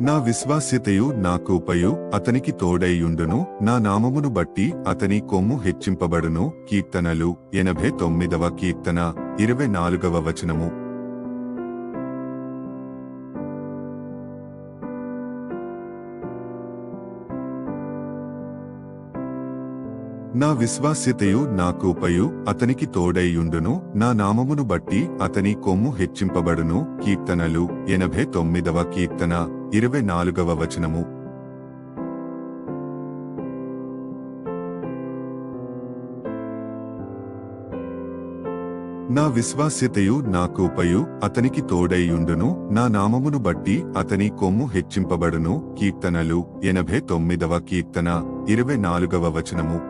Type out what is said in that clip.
నా విశ్వాస్యతయు నా కృపయు అతనికి తోడైయుండును. నా నామమును బట్టి అతని కొమ్ము హెచ్చింపబడును. కీర్తనలు 89వ కీర్తన 24వ వచనము. నా విశ్వాస్యతయు నా కృపయు అతనికి తోడైయుండును. నా నామమును బట్టి అతని కొమ్ము హెచ్చింపబడును. కీర్తనలు 89వ కీర్తన 24వ వచనము. నా విశ్వాస్యతయు నా కృపయు అతనికి తోడైయుండును. నా నామమును బట్టి అతని కొమ్ము హెచ్చింపబడును. కీర్తనలు 89వ కీర్తన 24వ వచనము.